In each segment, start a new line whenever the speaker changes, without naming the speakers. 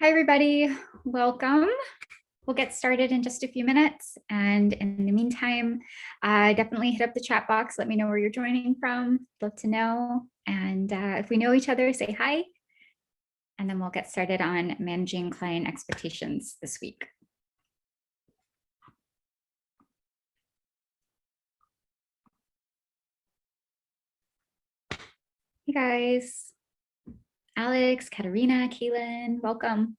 Hi, everybody. Welcome. We'll get started in just a few minutes. And in the meantime, definitely hit up the chat box. Let me know where you're joining from. Love to know. And if we know each other, say hi. And then we'll get started on managing client expectations this week. Hey, guys. Alex, Katerina, Kaylin, welcome.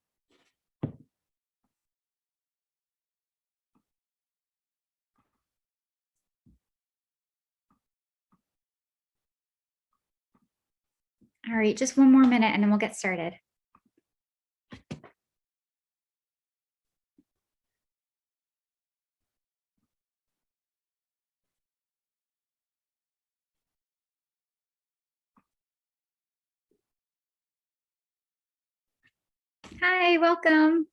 All right, just one more minute and then we'll get started. Hi, welcome.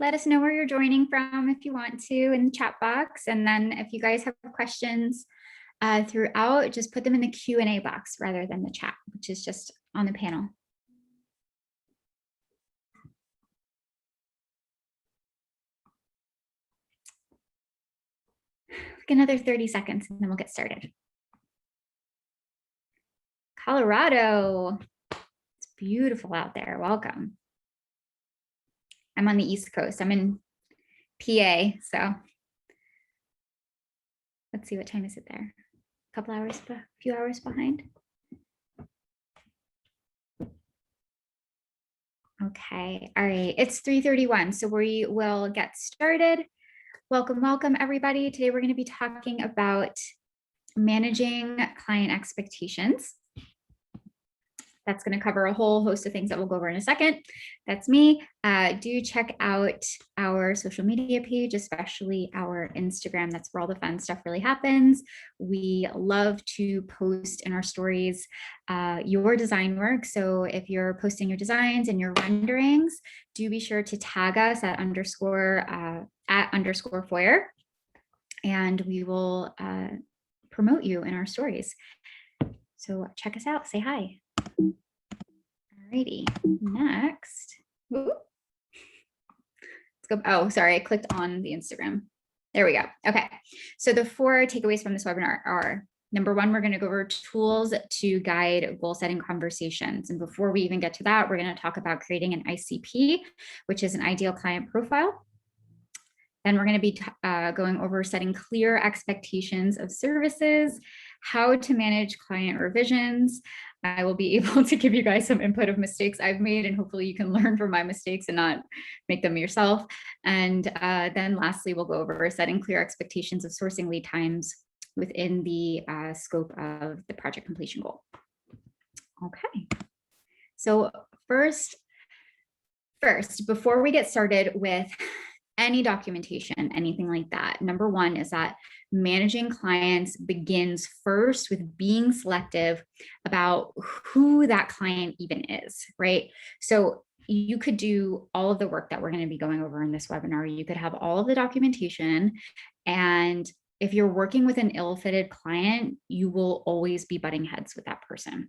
Let us know where you're joining from if you want to in the chat box. And then if you guys have questions throughout, just put them in the Q&A box rather than the chat, which is just on the panel. Like another 30 seconds and then we'll get started. Colorado, it's beautiful out there. Welcome. I'm on the East Coast. I'm in PA, so let's see, what time is it there? A couple hours, a few hours behind. Okay, all right, it's 3:31, so we will get started. Welcome, welcome everybody. Today we're going to be talking about managing client expectations. That's going to cover a whole host of things that we'll go over in a second. That's me. Do check out our social media page, especially our Instagram. That's where all the fun stuff really happens. We love to post in our stories your design work. So if you're posting your designs and your renderings, do be sure to tag us at _Foyr, and we will promote you in our stories. So check us out. Say hi. Alrighty, next. Let's go. Oh, sorry, I clicked on the Instagram. There we go. Okay, so the 4 takeaways from this webinar are: number 1, we're going to go over tools to guide goal setting conversations. And before we even get to that, we're going to talk about creating an ICP, which is an ideal client profile. Then we're going to be going over setting clear expectations of services, how to manage client revisions. I will be able to give you guys some input of mistakes I've made, and hopefully you can learn from my mistakes and not make them yourself. And then lastly, we'll go over setting clear expectations of sourcing lead times within the scope of the project completion goal. Okay, so first, before we get started with any documentation, anything like that, number 1 is that managing clients begins first with being selective about who that client even is, right? So you could do all of the work that we're going to be going over in this webinar. You could have all of the documentation, and if you're working with an ill-fitted client, you will always be butting heads with that person.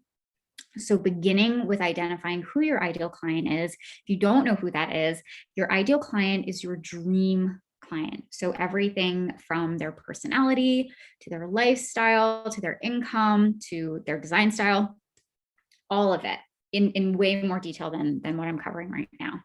So beginning with identifying who your ideal client is. If you don't know who that is, your ideal client is your dream client. So everything from their personality to their lifestyle, to their income, to their design style, all of it in way more detail than what I'm covering right now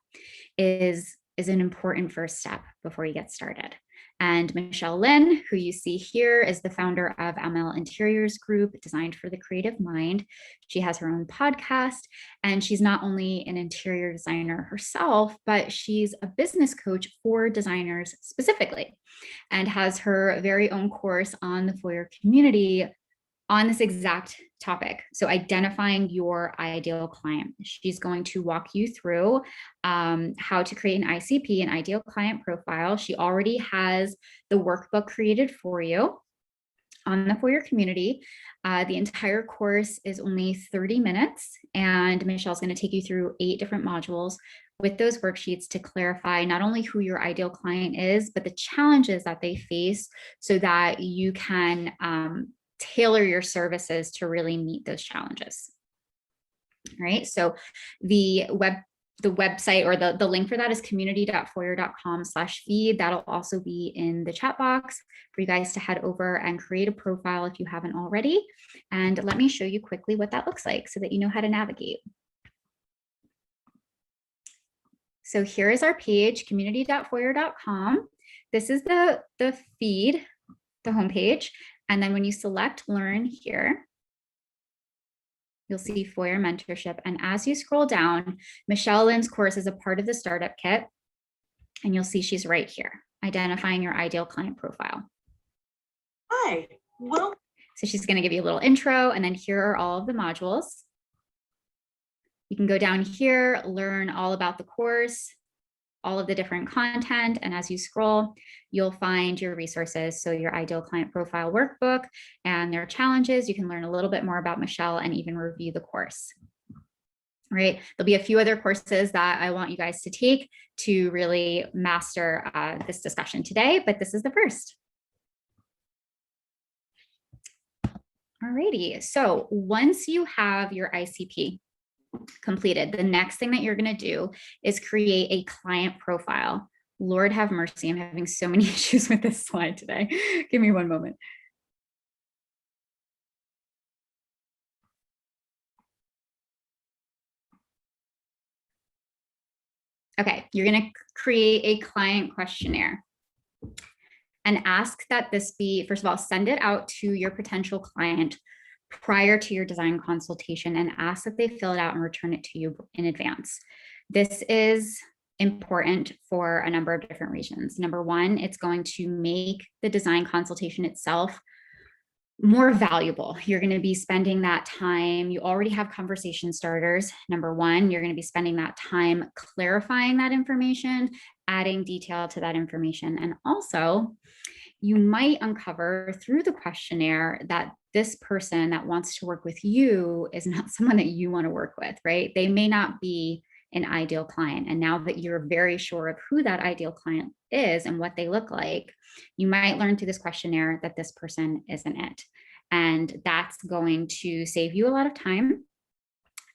is an important first step before you get started. And Michelle Lynn, who you see here, is the founder of Amel Interiors Group, Designed for the Creative Mind. She has her own podcast, and she's not only an interior designer herself, but she's a business coach for designers specifically, and has her very own course on the Foyr community on this exact topic. So identifying your ideal client. She's going to walk you through how to create an ICP, an ideal client profile. She already has the workbook created for you on the Foyr community. The entire course is only 30 minutes, and Michelle's going to take you through 8 different modules with those worksheets to clarify not only who your ideal client is, but the challenges that they face so that you can tailor your services to really meet those challenges. right? So the website or the link for that is community.foyr.com/feed. That'll also be in the chat box for you guys to head over and create a profile if you haven't already. And let me show you quickly what that looks like so that you know how to navigate. So here is our page, community.foyr.com. This is the feed, the homepage. And then when you select Learn here, you'll see Foyr Mentorship. And as you scroll down, Michelle Lynn's course is a part of the startup kit. And you'll see she's right here, identifying your ideal client profile.
Hi, well.
So she's going to give you a little intro, and then here are all of the modules. You can go down here, learn all about the course, all of the different content. And as you scroll, you'll find your resources. So your ideal client profile workbook and their challenges. You can learn a little bit more about Michelle and even review the course. Right. There'll be a few other courses that I want you guys to take to really master this discussion today, but this is the first. Alrighty. So once you have your ICP completed, the next thing that you're going to do is create a client profile. Lord have mercy, I'm having so many issues with this slide today. Give me one moment. Okay, you're going to create a client questionnaire and ask that this be, first of all, send it out to your potential client prior to your design consultation and ask that they fill it out and return it to you in advance. This is important for a number of different reasons. Number one, it's going to make the design consultation itself more valuable. You're going to be spending that time. You already have conversation starters. Number one, you're going to be spending that time clarifying that information, adding detail to that information. And also, you might uncover through the questionnaire that this person that wants to work with you is not someone that you want to work with, right? They may not be an ideal client. And now that you're very sure of who that ideal client is and what they look like, you might learn through this questionnaire that this person isn't it. And that's going to save you a lot of time.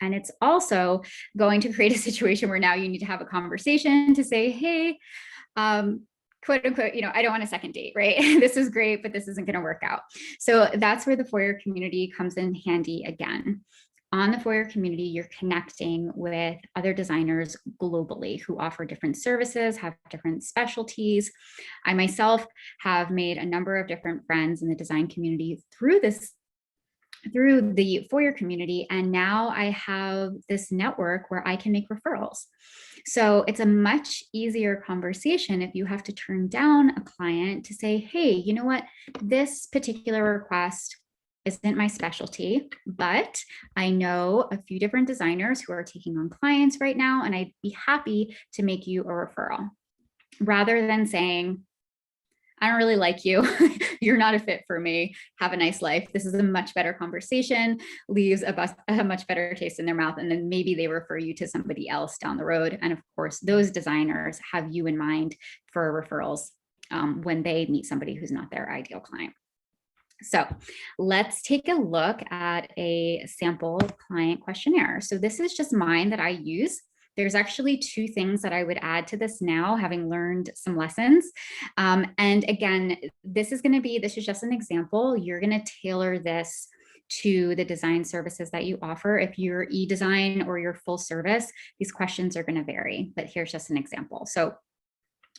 And it's also going to create a situation where now you need to have a conversation to say, hey, quote unquote, I don't want a second date, right? This is great, but this isn't going to work out. So that's where the Foyr community comes in handy again. On the Foyr community, you're connecting with other designers globally who offer different services, have different specialties. I myself have made a number of different friends in the design community through the Foyr community. And now I have this network where I can make referrals. So it's a much easier conversation if you have to turn down a client to say, hey, you know what, this particular request isn't my specialty, but I know a few different designers who are taking on clients right now, and I'd be happy to make you a referral. Rather than saying, I don't really like you, you're not a fit for me, have a nice life. This is a much better conversation, leaves a much better taste in their mouth, and then maybe they refer you to somebody else down the road. And of course, those designers have you in mind for referrals when they meet somebody who's not their ideal client. So let's take a look at a sample client questionnaire. So this is just mine that I use. There's actually two things that I would add to this now, having learned some lessons. And again, this is just an example. You're going to tailor this to the design services that you offer. If you're e-design or you're full service, these questions are going to vary, but here's just an example. So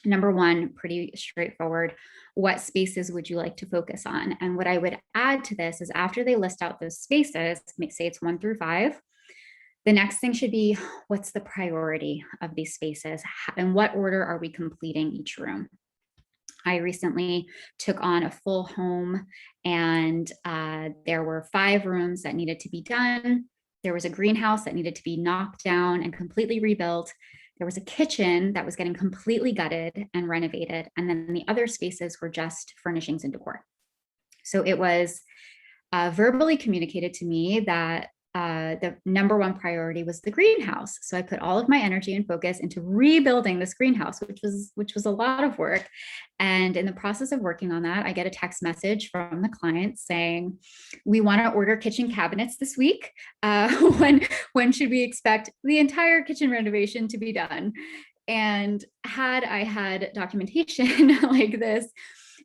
number one, pretty straightforward. What spaces would you like to focus on? And what I would add to this is after they list out those spaces, say it's 1 through 5, the next thing should be, what's the priority of these spaces? In what order are we completing each room? I recently took on a full home and there were 5 rooms that needed to be done. There was a greenhouse that needed to be knocked down and completely rebuilt. There was a kitchen that was getting completely gutted and renovated. And then the other spaces were just furnishings and decor. So it was verbally communicated to me that the number one priority was the greenhouse. So I put all of my energy and focus into rebuilding this greenhouse, which was a lot of work. And in the process of working on that, I get a text message from the client saying, "We want to order kitchen cabinets this week. When should we expect the entire kitchen renovation to be done?" And had I had documentation like this,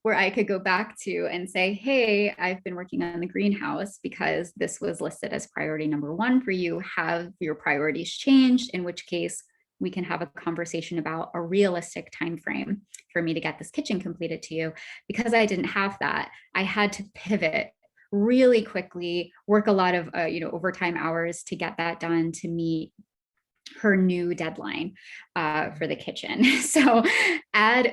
where I could go back to and say, "Hey, I've been working on the greenhouse because this was listed as priority number one for you. Have your priorities changed? In which case we can have a conversation about a realistic time frame for me to get this kitchen completed to you." Because I didn't have that, I had to pivot really quickly, work a lot of overtime hours to get that done to meet her new deadline for the kitchen. So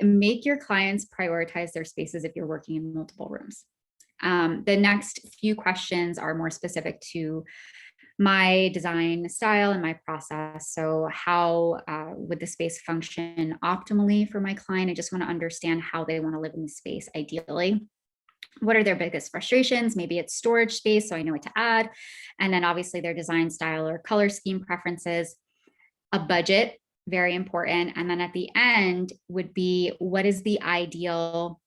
make your clients prioritize their spaces if you're working in multiple rooms. The next few questions are more specific to my design style and my process. So how would the space function optimally for my client? I just want to understand how they want to live in the space ideally. What are their biggest frustrations? Maybe it's storage space, so I know what to add. And then obviously their design style or color scheme preferences. A budget, very important. And then at the end would be, what is the ideal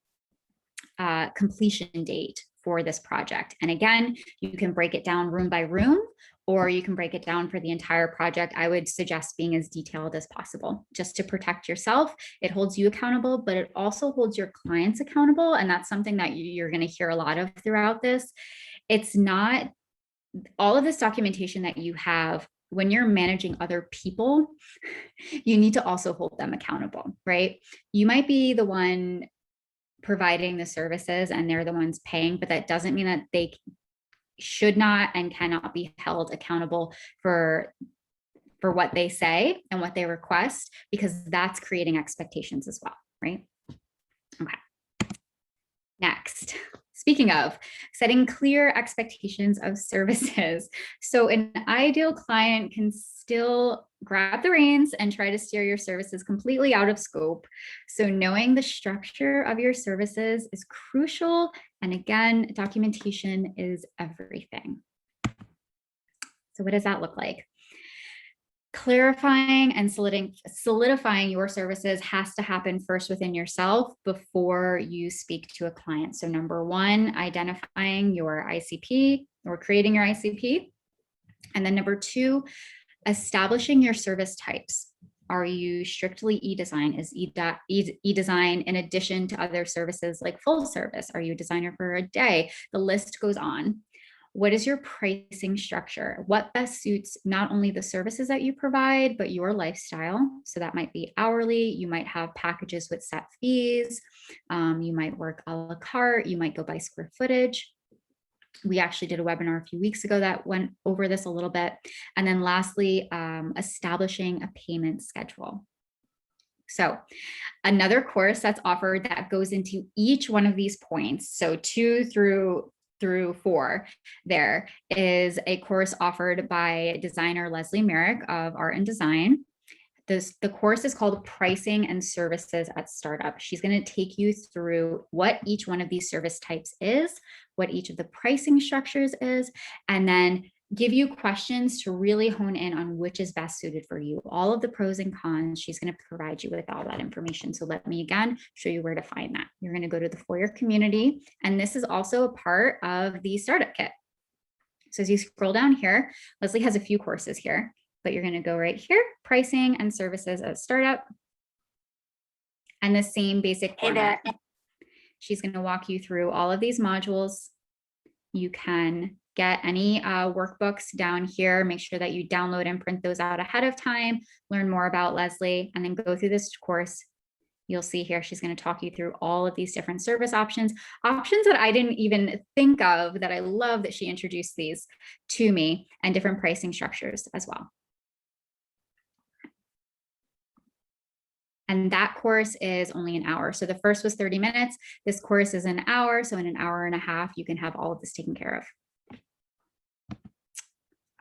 completion date for this project? And again, you can break it down room by room, or you can break it down for the entire project. I would suggest being as detailed as possible, just to protect yourself. It holds you accountable, but it also holds your clients accountable. And that's something that you're going to hear a lot of throughout this. It's not all of this documentation that you have. When you're managing other people, you need to also hold them accountable, right? You might be the one providing the services and they're the ones paying, but that doesn't mean that they should not and cannot be held accountable for what they say and what they request, because that's creating expectations as well, right? Okay. Next, speaking of setting clear expectations of services. So an ideal client can still grab the reins and try to steer your services completely out of scope. So knowing the structure of your services is crucial. And again, documentation is everything. So what does that look like? Clarifying and solidifying your services has to happen first within yourself before you speak to a client. So number one, identifying your ICP or creating your ICP. And then number two, establishing your service types. Are you strictly e-design? Is e-design in addition to other services like full service? Are you a designer for a day? The list goes on. What is your pricing structure? What best suits not only the services that you provide, but your lifestyle? So that might be hourly. You might have packages with set fees. You might work a la carte. You might go by square footage. We actually did a webinar a few weeks ago that went over this a little bit. And then lastly, establishing a payment schedule. So another course that's offered that goes into each one of these points, so 2 through 4, there is a course offered by designer Leslie Merrick of Art and Design. The course is called Pricing and Services at Startup. She's going to take you through what each one of these service types is, what each of the pricing structures is, and then give you questions to really hone in on which is best suited for you. All of the pros and cons, she's going to provide you with all that information. So let me again show you where to find that. You're going to go to the Foyr community, and this is also a part of the startup kit. So as you scroll down here, Leslie has a few courses here, but you're going to go right here, Pricing and Services at Startup, and the same basic format. She's going to walk you through all of these modules. You can get any workbooks down here. Make sure that you download and print those out ahead of time, learn more about Leslie, and then go through this course. You'll see here, she's going to talk you through all of these different service options that I didn't even think of, that I love that she introduced these to me, and different pricing structures as well. And that course is only an hour. So the first was 30 minutes. This course is an hour. So in an hour and a half, you can have all of this taken care of.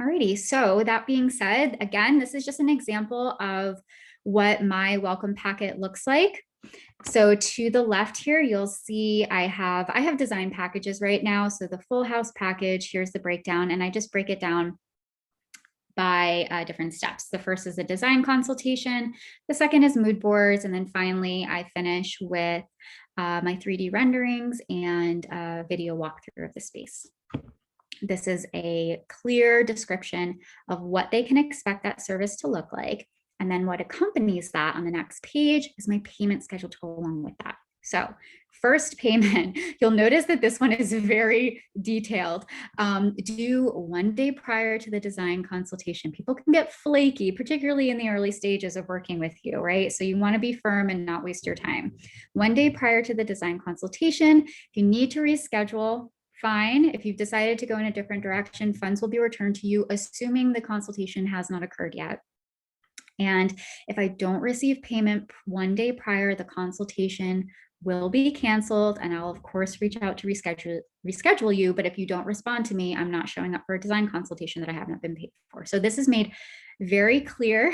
Alrighty, so that being said, again, this is just an example of what my welcome packet looks like. So to the left here, you'll see I have design packages right now. So the full house package, here's the breakdown, and I just break it down by different steps. The first is a design consultation. The second is mood boards. And then finally, I finish with my 3D renderings and a video walkthrough of the space. This is a clear description of what they can expect that service to look like. And then what accompanies that on the next page is my payment schedule to go along with that. So first payment, you'll notice that this one is very detailed. Due 1 day prior to the design consultation. People can get flaky, particularly in the early stages of working with you, right? So you want to be firm and not waste your time. 1 day prior to the design consultation, if you need to reschedule, fine. If you've decided to go in a different direction, funds will be returned to you, assuming the consultation has not occurred yet. And if I don't receive payment 1 day prior, the consultation will be canceled, and I'll of course reach out to reschedule you. But if you don't respond to me, I'm not showing up for a design consultation that I have not been paid for. So this is made very clear.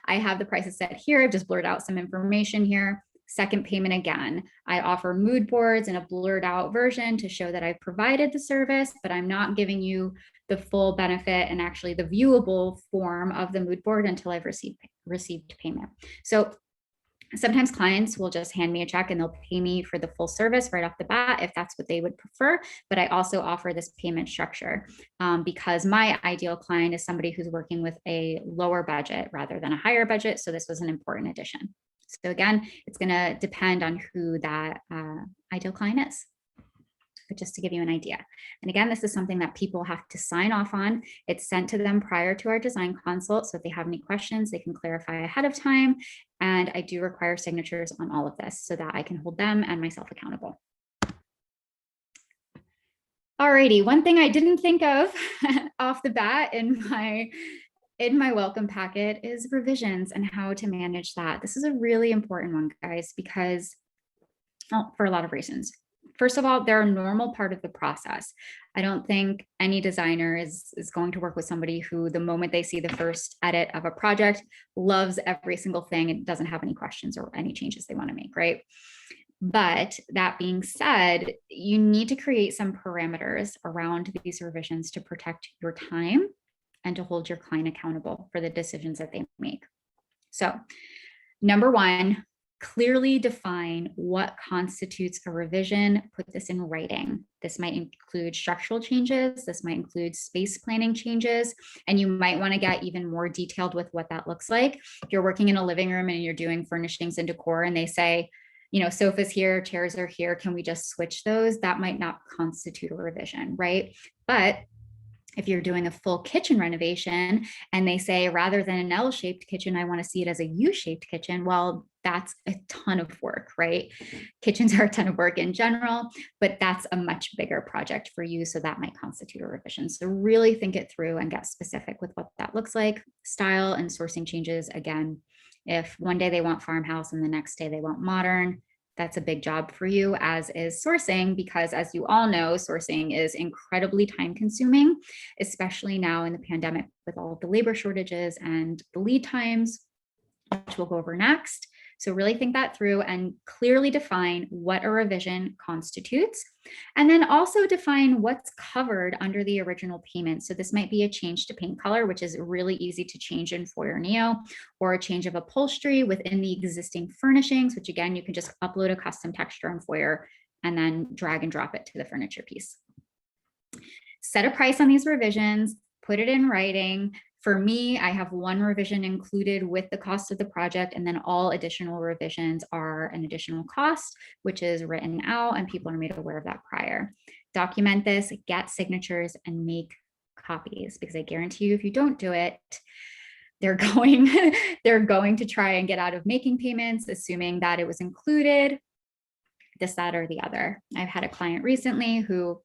I have the prices set here. I've just blurred out some information here. Second payment again, I offer mood boards in a blurred out version to show that I've provided the service, but I'm not giving you the full benefit and actually the viewable form of the mood board until I've received payment. So sometimes clients will just hand me a check and they'll pay me for the full service right off the bat if that's what they would prefer. But I also offer this payment structure because my ideal client is somebody who's working with a lower budget rather than a higher budget. So this was an important addition. So again, it's going to depend on who that ideal client is. But just to give you an idea. And again, this is something that people have to sign off on. It's sent to them prior to our design consult. So if they have any questions, they can clarify ahead of time. And I do require signatures on all of this so that I can hold them and myself accountable. Alrighty, one thing I didn't think of off the bat in my welcome packet is revisions and how to manage that. This is a really important one, guys, because for a lot of reasons. First of all, they're a normal part of the process. I don't think any designer is going to work with somebody who the moment they see the first edit of a project loves every single thing and doesn't have any questions or any changes they want to make, right? But that being said, you need to create some parameters around these revisions to protect your time and to hold your client accountable for the decisions that they make. So, number one, clearly define what constitutes a revision. Put this in writing. This might include structural changes. This might include space planning changes. And you might want to get even more detailed with what that looks like. If you're working in a living room and you're doing furnishings and decor and they say, you know, sofas here, chairs are here, can we just switch those? That might not constitute a revision, right? But if you're doing a full kitchen renovation and they say, rather than an L-shaped kitchen, I want to see it as a U-shaped kitchen, well, that's a ton of work, right? Kitchens are a ton of work in general, but that's a much bigger project for you. So that might constitute a revision. So really think it through and get specific with what that looks like. Style and sourcing changes. Again, if one day they want farmhouse and the next day they want modern, that's a big job for you, as is sourcing, because as you all know, sourcing is incredibly time consuming, especially now in the pandemic with all of the labor shortages and the lead times, which we'll go over next. So really think that through and clearly define what a revision constitutes. And then also define what's covered under the original payment. So this might be a change to paint color, which is really easy to change in Foyr Neo, or a change of upholstery within the existing furnishings, which again, you can just upload a custom texture in Foyr and then drag and drop it to the furniture piece. Set a price on these revisions, put it in writing. For me, I have one revision included with the cost of the project, and then all additional revisions are an additional cost, which is written out and people are made aware of that prior. Document this, get signatures, and make copies, because I guarantee you if you don't do it, they're going to try and get out of making payments, assuming that it was included, this, that, or the other. I've had a client recently who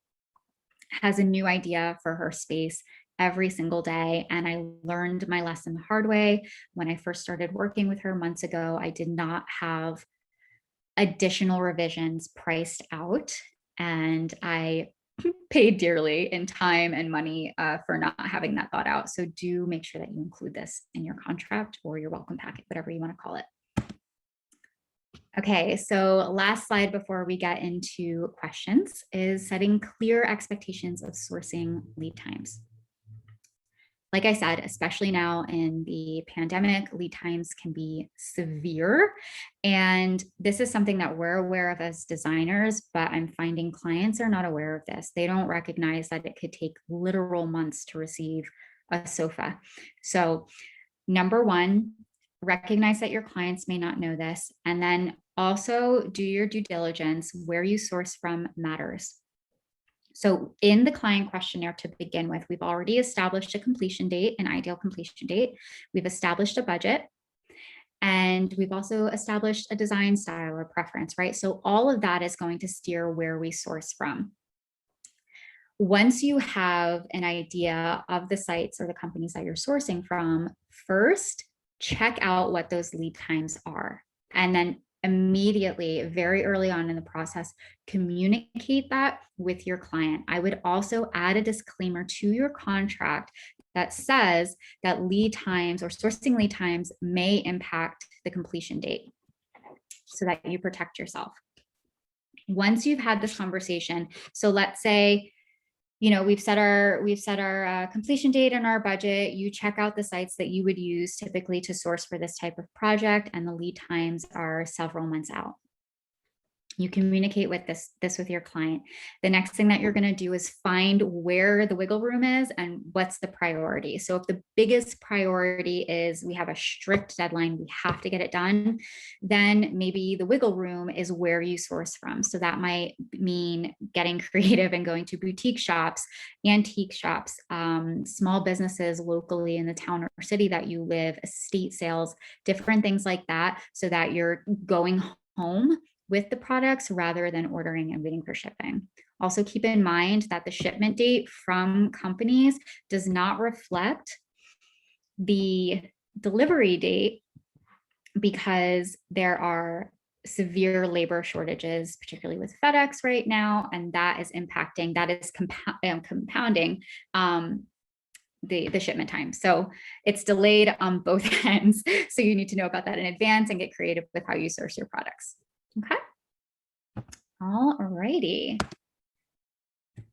has a new idea for her space every single day. And I learned my lesson the hard way. When I first started working with her months ago, I did not have additional revisions priced out. And I paid dearly in time and money for not having that thought out. So do make sure that you include this in your contract or your welcome packet, whatever you want to call it. Okay, so last slide before we get into questions is setting clear expectations of sourcing lead times. Like I said, especially now in the pandemic, lead times can be severe. And this is something that we're aware of as designers, but I'm finding clients are not aware of this. They don't recognize that it could take literal months to receive a sofa. So number one, recognize that your clients may not know this. And then also do your due diligence. Where you source from matters. So in the client questionnaire to begin with, we've already established a completion date, an ideal completion date. We've established a budget. And we've also established a design style or preference, right? So all of that is going to steer where we source from. Once you have an idea of the sites or the companies that you're sourcing from, first check out what those lead times are. And then immediately, very early on in the process, communicate that with your client. I would also add a disclaimer to your contract that says that lead times or sourcing lead times may impact the completion date so that you protect yourself. Once you've had this conversation, so let's say, we've set our completion date and our budget. You check out the sites that you would use typically to source for this type of project, and the lead times are several months out. You communicate with this with your client. The next thing that you're going to do is find where the wiggle room is and what's the priority. So if the biggest priority is we have a strict deadline, we have to get it done, then maybe the wiggle room is where you source from. So that might mean getting creative and going to boutique shops, antique shops, small businesses locally in the town or city that you live, estate sales, different things like that, so that you're going home with the products rather than ordering and waiting for shipping. Also keep in mind that the shipment date from companies does not reflect the delivery date because there are severe labor shortages, particularly with FedEx right now, and that is compounding the shipment time. So it's delayed on both ends. So you need to know about that in advance and get creative with how you source your products. Okay. All righty.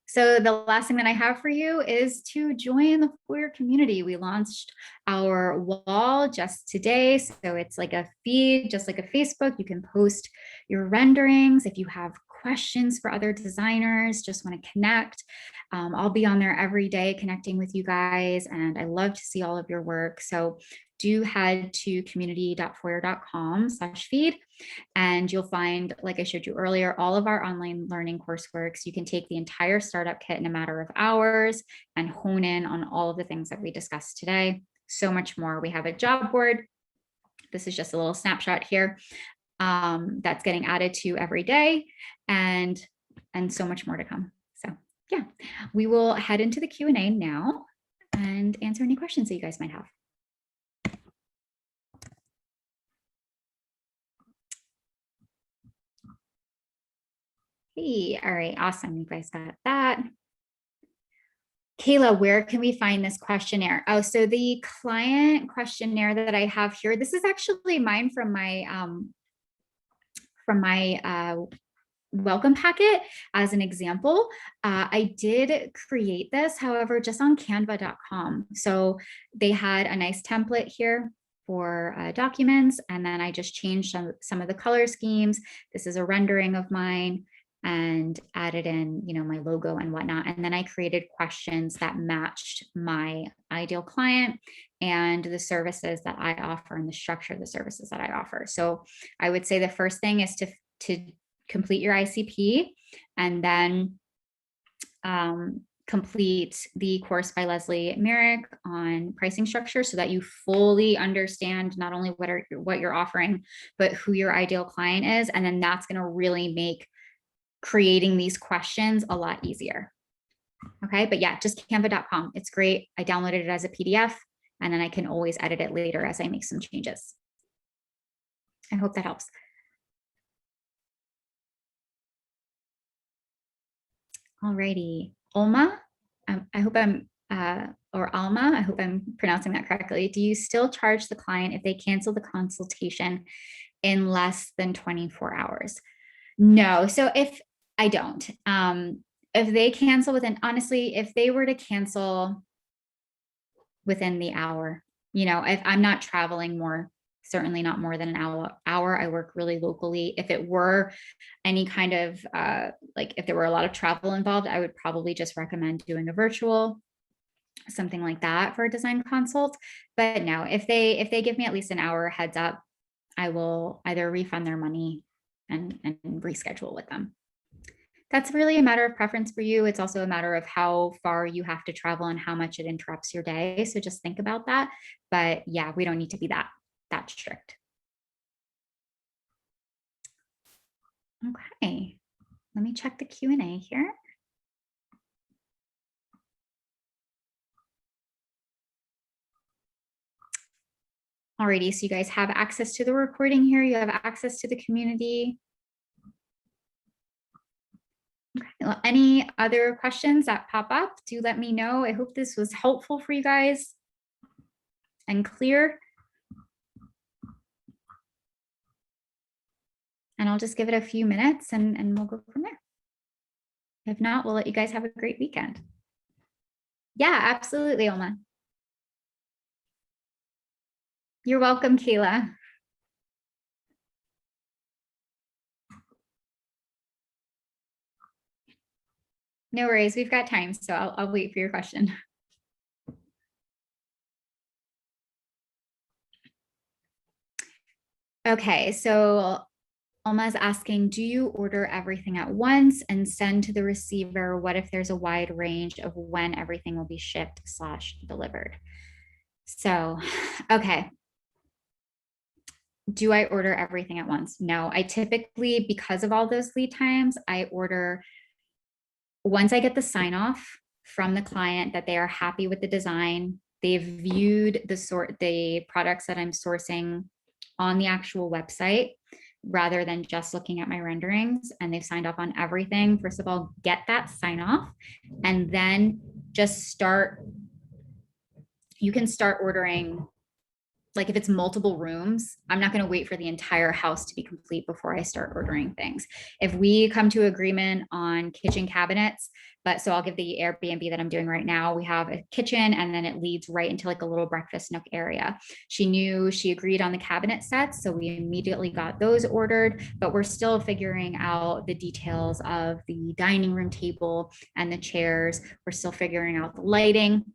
So the last thing that I have for you is to join the Foyr community. We launched our wall just today. So it's like a feed, just like a Facebook. You can post your renderings. If you have questions for other designers, just want to connect. I'll be on there every day connecting with you guys, and I love to see all of your work. So do head to community.foyr.com/feed, and you'll find, like I showed you earlier, all of our online learning courseworks. You can take the entire startup kit in a matter of hours and hone in on all of the things that we discussed today. So much more. We have a job board. This is just a little snapshot here that's getting added to every day, and so much more to come. So yeah, we will head into the Q&A now and answer any questions that you guys might have. Hey, all right, awesome. You guys got that. Kayla, where can we find this questionnaire? Oh, so the client questionnaire that I have here, this is actually mine from my welcome packet as an example. I did create this, however, just on canva.com. So they had a nice template here for documents, and then I just changed some of the color schemes. This is a rendering of mine, and added in, my logo and whatnot. And then I created questions that matched my ideal client and the services that I offer and the structure of the services that I offer. So I would say the first thing is to complete your ICP, and then complete the course by Leslie Merrick on pricing structure, so that you fully understand not only what you're offering, but who your ideal client is. And then that's going to really make creating these questions a lot easier. Okay, but yeah, just canva.com. It's great. I downloaded it as a PDF, and then I can always edit it later as I make some changes. I hope that helps. Alrighty, Alma, I hope I'm, or Alma, I hope I'm pronouncing that correctly. Do you still charge the client if they cancel the consultation in less than 24 hours? No, so if I don't, if they cancel within, honestly, if they were to cancel within the hour. You know, if I'm not traveling more, certainly not more than an hour, I work really locally. If it were any kind of like if there were a lot of travel involved, I would probably just recommend doing a virtual, something like that for a design consult. But no, if they give me at least an hour heads up, I will either refund their money and reschedule with them. That's really a matter of preference for you. It's also a matter of how far you have to travel and how much it interrupts your day. So just think about that. But yeah, we don't need to be that strict. Okay, let me check the Q&A here. Alrighty, so you guys have access to the recording here. You have access to the community. Okay, well, any other questions that pop up, do let me know. I hope this was helpful for you guys and clear. And I'll just give it a few minutes and we'll go from there. If not, we'll let you guys have a great weekend. Yeah, absolutely, Oma. You're welcome, Kayla. No worries, we've got time, so I'll wait for your question. Okay, so Alma's asking, do you order everything at once and send to the receiver? What if there's a wide range of when everything will be shipped / delivered? So, okay. Do I order everything at once? No, I typically, because of all those lead times, I order once I get the sign off from the client that they are happy with the design, they've viewed the products that I'm sourcing on the actual website rather than just looking at my renderings, and they've signed off on everything. First of all, get that sign off and then just start. You can start ordering. Like if it's multiple rooms, I'm not going to wait for the entire house to be complete before I start ordering things. If we come to agreement on kitchen cabinets, but so I'll give the Airbnb that I'm doing right now. We have a kitchen and then it leads right into like a little breakfast nook area. She agreed on the cabinet sets. So we immediately got those ordered, but we're still figuring out the details of the dining room table and the chairs. We're still figuring out the lighting,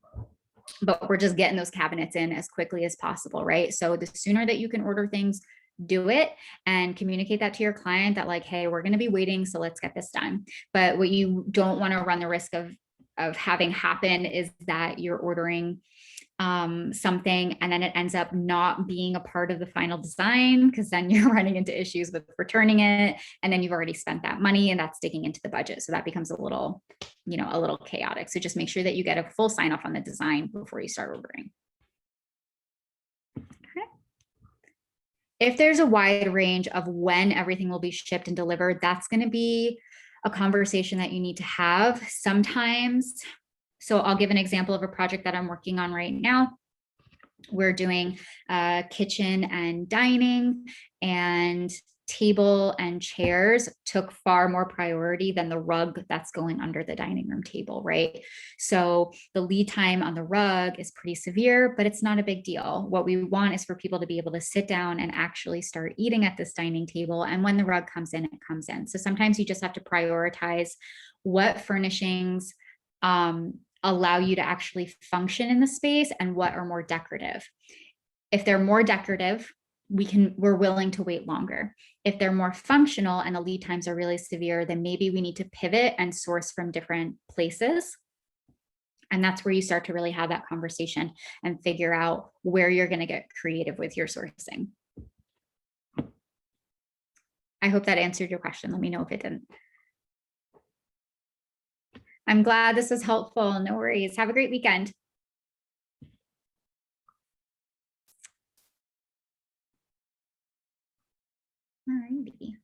but we're just getting those cabinets in as quickly as possible, right? So the sooner that you can order things, do it and communicate that to your client that like, hey, we're going to be waiting, so let's get this done. But what you don't want to run the risk of having happen is that you're ordering something and then it ends up not being a part of the final design, because then you're running into issues with returning it and then you've already spent that money and that's digging into the budget. So that becomes a little chaotic. So just make sure that you get a full sign off on the design before you start ordering. Okay. If there's a wide range of when everything will be shipped and delivered, that's going to be a conversation that you need to have. Sometimes, so I'll give an example of a project that I'm working on right now. We're doing kitchen and dining, and table and chairs took far more priority than the rug that's going under the dining room table, right? So the lead time on the rug is pretty severe, but it's not a big deal. What we want is for people to be able to sit down and actually start eating at this dining table. And when the rug comes in, it comes in. So sometimes you just have to prioritize what furnishings allow you to actually function in the space and what are more decorative. If they're more decorative, we're willing to wait longer. If they're more functional and the lead times are really severe, then maybe we need to pivot and source from different places. And that's where you start to really have that conversation and figure out where you're going to get creative with your sourcing. I hope that answered your question. Let me know if it didn't. I'm glad this was helpful. No worries. Have a great weekend. All righty.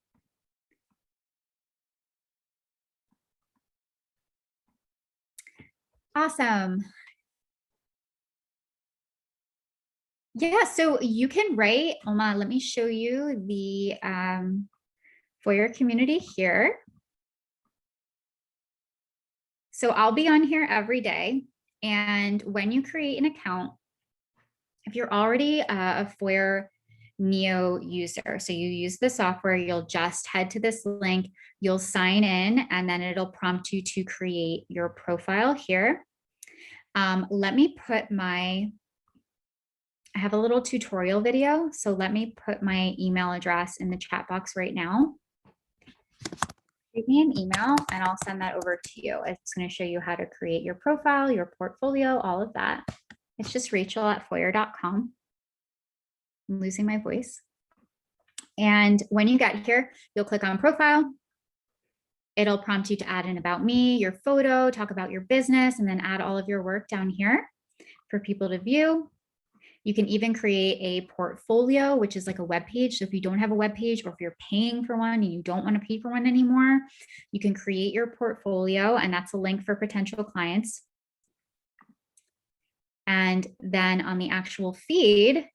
Awesome. Yeah, so you can write, Oma, let me show you the Foyr community here. So I'll be on here every day And when you create an account, if you're already a Foyr Neo user, so you use the software, you'll just head to this link, you'll sign in, and then it'll prompt you to create your profile here. Let me put I have a little tutorial video, so let me put my email address in the chat box right now. Give me an email and I'll send that over to you. It's going to show you how to create your profile, your portfolio, all of that. It's just rachel@foyr.com. I'm losing my voice. And when you get here, you'll click on profile. It'll prompt you to add in about me, your photo, talk about your business, and then add all of your work down here for people to view. You can even create a portfolio, which is like a web page. So if you don't have a web page, or if you're paying for one and you don't want to pay for one anymore, you can create your portfolio, and that's a link for potential clients. And then on the actual feed,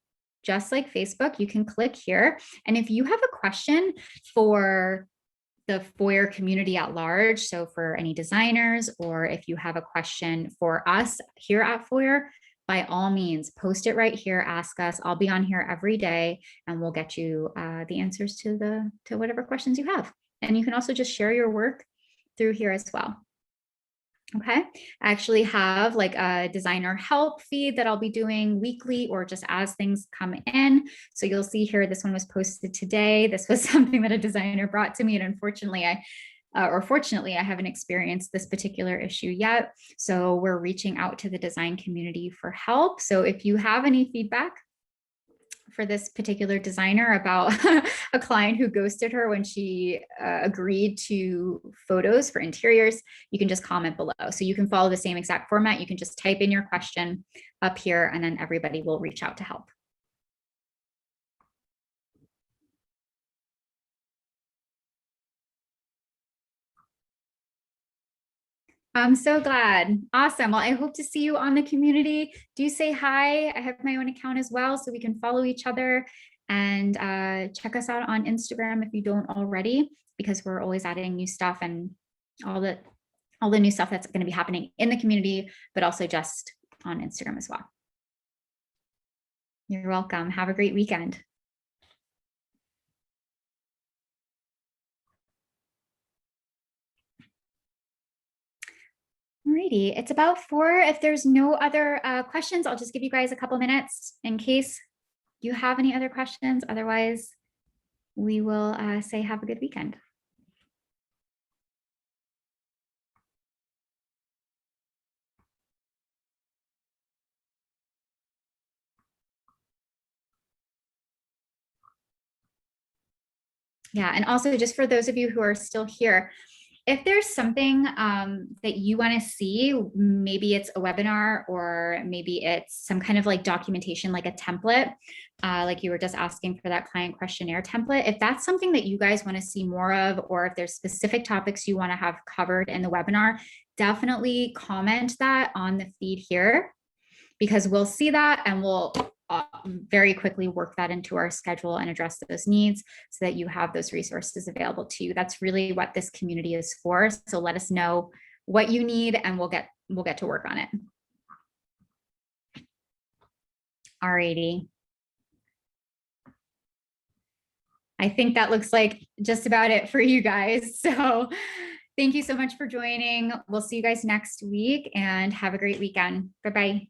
just like Facebook, you can click here. And if you have a question for the Foyr community at large, so for any designers, or if you have a question for us here at Foyr, by all means, post it right here, ask us. I'll be on here every day and we'll get you the answers to whatever questions you have. And you can also just share your work through here as well. Okay, I actually have like a designer help feed that I'll be doing weekly or just as things come in. So you'll see here, this one was posted today. This was something that a designer brought to me, and unfortunately fortunately, I haven't experienced this particular issue yet. So we're reaching out to the design community for help. So if you have any feedback for this particular designer about a client who ghosted her when she agreed to photos for interiors, you can just comment below. So you can follow the same exact format. You can just type in your question up here and then everybody will reach out to help. I'm so glad. Awesome. Well, I hope to see you on the community. Do say hi. I have my own account as well, so we can follow each other, and check us out on Instagram if you don't already, because we're always adding new stuff and all the new stuff that's going to be happening in the community, but also just on Instagram as well. You're welcome. Have a great weekend. Alrighty, it's about 4. If there's no other questions, I'll just give you guys a couple minutes in case you have any other questions. Otherwise, we will say have a good weekend. Yeah, and also just for those of you who are still here, if there's something that you want to see, maybe it's a webinar or maybe it's some kind of like documentation, like a template, like you were just asking for that client questionnaire template. If that's something that you guys want to see more of, or if there's specific topics you want to have covered in the webinar, definitely comment that on the feed here, because we'll see that and we'll very quickly work that into our schedule and address those needs so that you have those resources available to you. That's really what this community is for. So let us know what you need and we'll get to work on it. Alrighty. I think that looks like just about it for you guys. So thank you so much for joining. We'll see you guys next week and have a great weekend. Bye-bye.